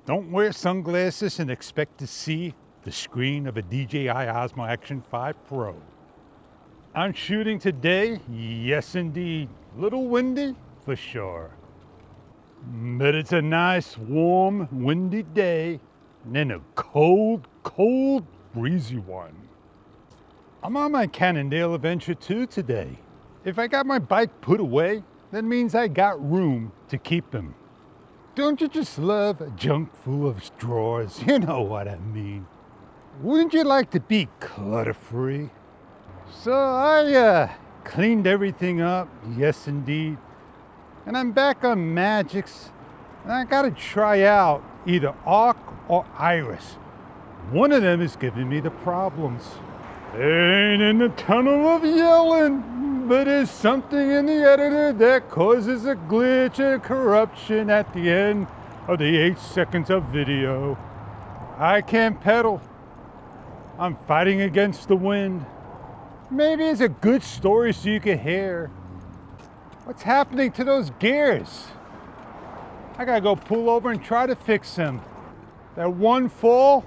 Don't wear sunglasses and expect to see the screen of a DJI Osmo Action 5 Pro. I'm shooting today, yes indeed. Little windy, for sure. But it's a nice, warm, windy day, and then a cold, breezy one. I'm on my Cannondale adventure too today. If I got my bike put away, that means I got room to keep him. Don't you just love a junk full of drawers? You know what I mean. Wouldn't you like to be clutter-free? So I cleaned everything up, yes indeed. And I'm back on Magics, and I gotta try out either Arc or Iris. One of them is giving me the problems. Ain't in the tunnel of yelling, but there's something in the editor that causes a glitch and corruption at the end of the 8 seconds of video. I can't pedal. I'm fighting against the wind. Maybe it's a good story so you can hear. What's happening to those gears? I gotta go pull over and try to fix them. That one fall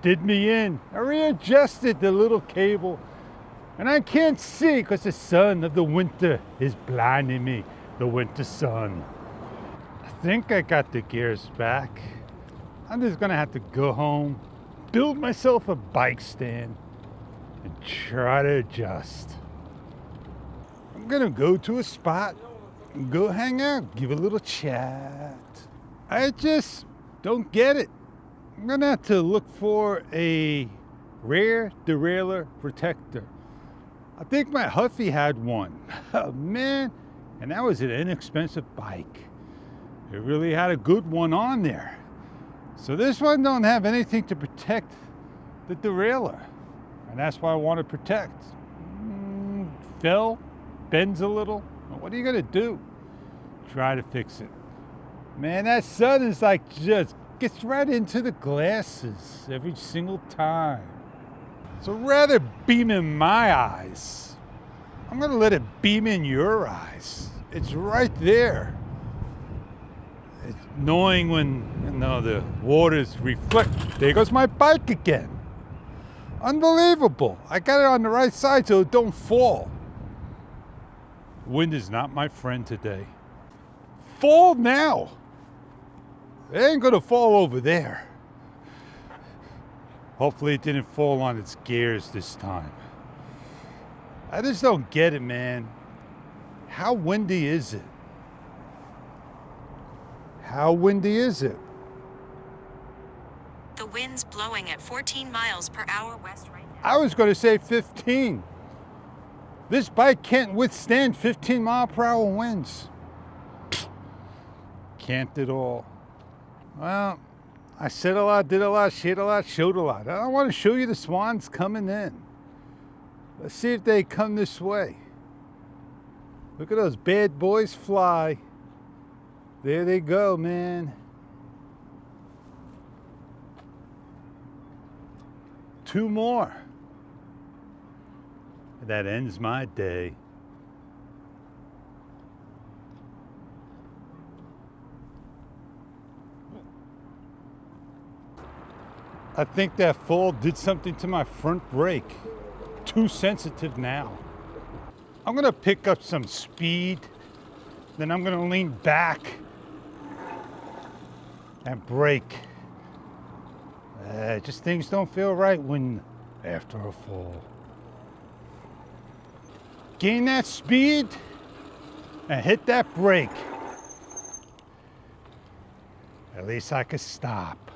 did me in. I readjusted the little cable, and I can't see because the sun of the winter is blinding me, the winter sun. I think I got the gears back. I'm just gonna have to go home, build myself a bike stand, and try to adjust. I'm gonna go to a spot and go hang out, give a little chat. I just don't get it. I'm gonna have to look for a rear derailleur protector. I think my Huffy had one. Oh man, and that was an inexpensive bike. It really had a good one on there. So this one don't have anything to protect the derailleur. And that's why I want to protect. Fell, bends a little. What are you gonna do? Try to fix it. Man, that sun is like just gets right into the glasses every single time. So rather beam in my eyes, I'm gonna let it beam in your eyes. It's right there. It's annoying when the waters reflect. There goes my bike again. Unbelievable. I got it on the right side so it don't fall. Wind is not my friend today. Fall now. It ain't gonna fall over there. Hopefully it didn't fall on its gears this time. I just don't get it, man. How windy is it? How windy is it? The wind's blowing at 14 miles per hour west right now. I was gonna say 15. This bike can't withstand 15 mile per hour winds. Can't at all. Well, I said a lot, did a lot, shared a lot, showed a lot. I want to show you the swans coming in. Let's see if they come this way. Look at those bad boys fly. There they go, man. 2 more. That ends my day. I think that fall did something to my front brake. Too sensitive now. I'm gonna pick up some speed, then I'm gonna lean back and brake. Just things don't feel right when after a fall. Gain that speed and hit that brake. At least I could stop.